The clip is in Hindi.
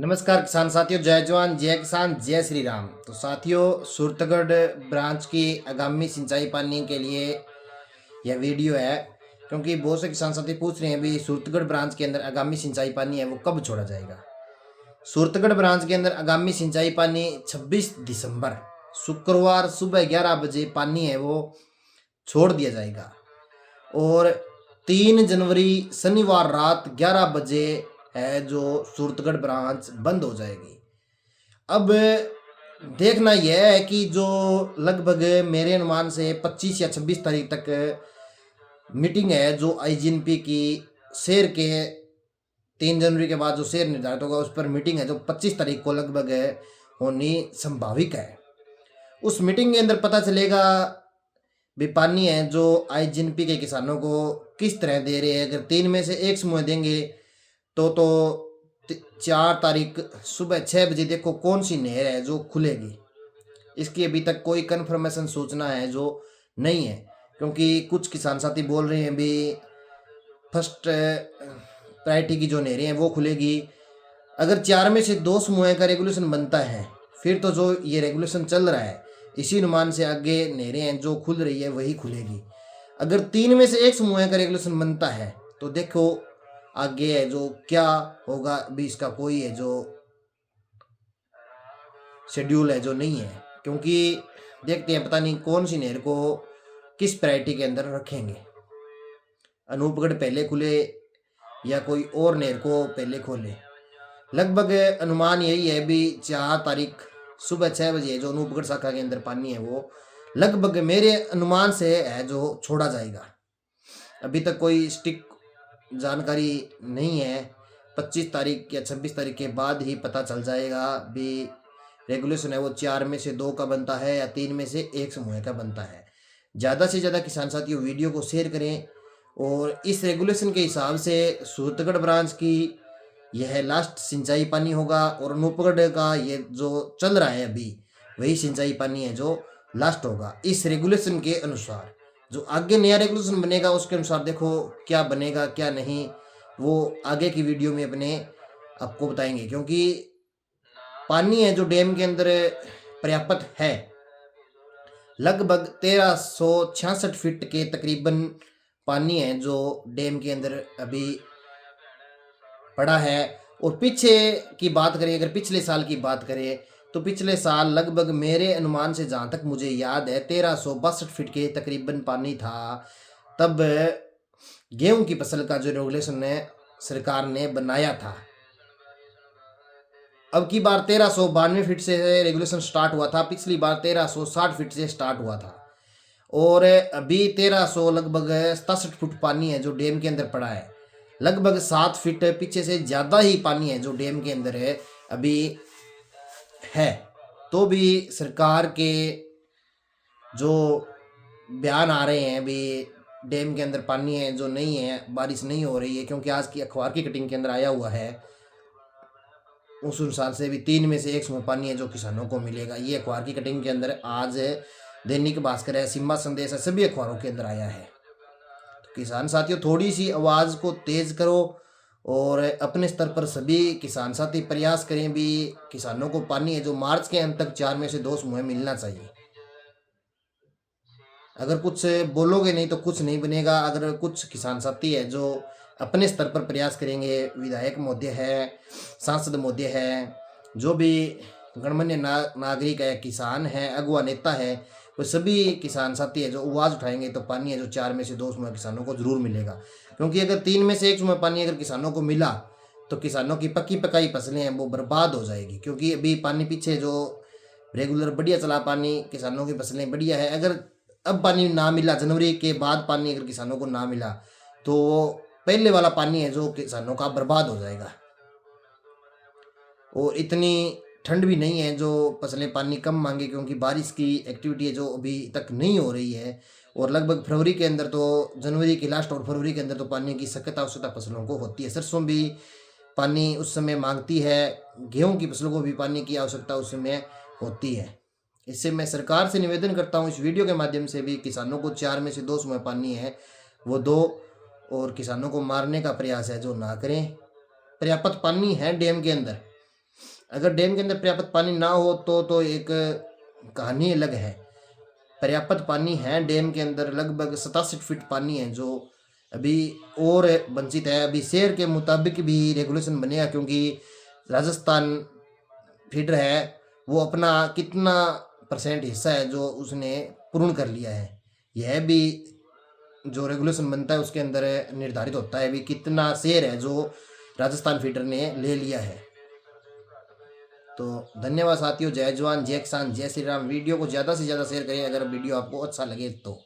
नमस्कार किसान साथियों, जय जवान जय किसान जय श्री राम। तो साथियों, सूरतगढ़ ब्रांच की आगामी सिंचाई पानी के लिए यह वीडियो है, क्योंकि बहुत से किसान साथी पूछ रहे हैं भी सूरतगढ़ ब्रांच के अंदर आगामी सिंचाई पानी है वो कब छोड़ा जाएगा। सूरतगढ़ ब्रांच के अंदर आगामी सिंचाई पानी 26 दिसंबर शुक्रवार सुबह 11 बजे पानी है वो छोड़ दिया जाएगा, और 3 जनवरी शनिवार रात 11 बजे है जो सूरतगढ़ ब्रांच बंद हो जाएगी। अब देखना यह है कि जो लगभग मेरे अनुमान से 25 या 26 तारीख तक मीटिंग है जो आईजीएनपी की शेर के 3 जनवरी के बाद जो शेर निर्धारित होगा उस पर मीटिंग है जो 25 तारीख को लगभग होनी संभाविक है। उस मीटिंग के अंदर पता चलेगा भी पानी है जो आईजीएनपी के किसानों को किस तरह दे रहे हैं। अगर 3 में से एक समूह देंगे तो 4 तारीख सुबह 6 बजे देखो कौन सी नहर है जो खुलेगी। इसकी अभी तक कोई कन्फर्मेशन सूचना है जो नहीं है, क्योंकि कुछ किसान साथी बोल रहे हैं भी फर्स्ट प्रायोरिटी की जो नहरें हैं वो खुलेगी। अगर 4 में से 2 समूह का रेगुलेशन बनता है फिर तो जो ये रेगुलेशन चल रहा है इसी अनुमान से आगे नहरें हैं जो खुल रही है वही खुलेगी। अगर 3 में से एक समूह का रेगुलेशन बनता है तो देखो आगे है जो क्या होगा भी, इसका कोई है जो शेड्यूल है जो नहीं है, क्योंकि देखते हैं पता नहीं कौन सी नहर को किस प्रायोरिटी के अंदर रखेंगे। अनूपगढ़ पहले खुले या कोई और नहर को पहले खोले। लगभग अनुमान यही है भी 4 तारीख सुबह 6 बजे जो अनूपगढ़ शाखा के अंदर पानी है वो लगभग मेरे अनुमान से है जो छोड़ा जाएगा। अभी तक कोई स्टिक जानकारी नहीं है। 25 तारीख या 26 तारीख के बाद ही पता चल जाएगा भी रेगुलेशन है वो 4 में से 2 का बनता है या 3 में से एक समूह का बनता है। ज़्यादा से ज़्यादा किसान साथियों वीडियो को शेयर करें, और इस रेगुलेशन के हिसाब से सूरतगढ़ ब्रांच की यह लास्ट सिंचाई पानी होगा, और अनूपगढ़ का ये जो चल रहा है अभी वही सिंचाई पानी है जो लास्ट होगा इस रेगुलेशन के अनुसार। जो आगे नया रेगुलेशन बनेगा उसके अनुसार देखो क्या बनेगा क्या नहीं, वो आगे की वीडियो में अपने आपको बताएंगे। क्योंकि पानी है जो डैम के अंदर पर्याप्त है, लगभग 1366 फीट के तकरीबन पानी है जो डैम के अंदर अभी पड़ा है। और पीछे की बात करें, अगर पिछले साल की बात करें तो पिछले साल लगभग मेरे अनुमान से जहाँ तक मुझे याद है 1362 फीट के तकरीबन पानी था। तब गेहूं की फसल का जो रेगुलेशन है सरकार ने बनाया था। अब की बार 1392 फीट से रेगुलेशन स्टार्ट हुआ था, पिछली बार 1360 फीट से स्टार्ट हुआ था, और अभी 1300 लगभग 67 फुट पानी है जो डैम के अंदर पड़ा है। लगभग 7 फीट पीछे से ज़्यादा ही पानी है जो डैम के अंदर है अभी है। तो भी सरकार के जो बयान आ रहे हैं भी डैम के अंदर पानी है जो नहीं है, बारिश नहीं हो रही है, क्योंकि आज की अखबार की कटिंग के अंदर आया हुआ है उस अनुसार से भी 3 में से एक समूह पानी है जो किसानों को मिलेगा। ये अखबार की कटिंग के अंदर आज दैनिक भास्कर है, सिम्बा संदेश है, सभी अखबारों के अंदर आया है। तो किसान साथियों थोड़ी सी आवाज़ को तेज करो, और अपने स्तर पर सभी किसान साथी प्रयास करें भी किसानों को पानी है जो मार्च के अंत तक 4 में से 2 समूह मिलना चाहिए। अगर कुछ बोलोगे नहीं तो कुछ नहीं बनेगा। अगर कुछ किसान साथी है जो अपने स्तर पर प्रयास करेंगे, विधायक महोदय है, सांसद महोदय है, जो भी गणमान्य नागरिक है, किसान है, अगुआ नेता है, वो सभी किसान साथी है जो आवाज़ उठाएंगे तो पानी है जो 4 में से 2 समूह किसानों को जरूर मिलेगा। क्योंकि अगर 3 में से एक समूह पानी अगर किसानों को मिला तो किसानों की पक्की पकाई फसलें हैं वो बर्बाद हो जाएगी। क्योंकि अभी पानी पीछे जो रेगुलर बढ़िया चला, पानी किसानों की फसलें बढ़िया है। अगर अब पानी ना मिला, जनवरी के बाद पानी अगर किसानों को ना मिला तो पहले वाला पानी है जो किसानों का बर्बाद हो जाएगा। और इतनी ठंड भी नहीं है जो फसलें पानी कम मांगे, क्योंकि बारिश की एक्टिविटी है जो अभी तक नहीं हो रही है। और लगभग फरवरी के अंदर तो, जनवरी के लास्ट और फरवरी के अंदर तो पानी की सख्त आवश्यकता फसलों को होती है। सरसों भी पानी उस समय मांगती है, गेहूं की फसलों को भी पानी की आवश्यकता उस समय होती है। इससे मैं सरकार से निवेदन करता हूँ इस वीडियो के माध्यम से भी किसानों को 4 में से 2 समूह पानी है वो दो, और किसानों को मारने का प्रयास है जो ना करें। पर्याप्त पानी है डैम के अंदर, अगर डैम के अंदर पर्याप्त पानी ना हो तो एक कहानी अलग है। पर्याप्त पानी है डैम के अंदर, लगभग 67 फीट पानी है जो अभी और वंचित है। अभी शेर के मुताबिक भी रेगुलेशन बनेगा, क्योंकि राजस्थान फीडर है वो अपना कितना परसेंट हिस्सा है जो उसने पूर्ण कर लिया है। यह भी जो रेगुलेशन बनता है उसके अंदर निर्धारित होता है भी कितना शेयर है जो राजस्थान फीडर ने ले लिया है। तो धन्यवाद साथियों, जय जवान जय किसान जय श्री राम। वीडियो को ज़्यादा से ज़्यादा शेयर करें अगर वीडियो आपको अच्छा लगे तो।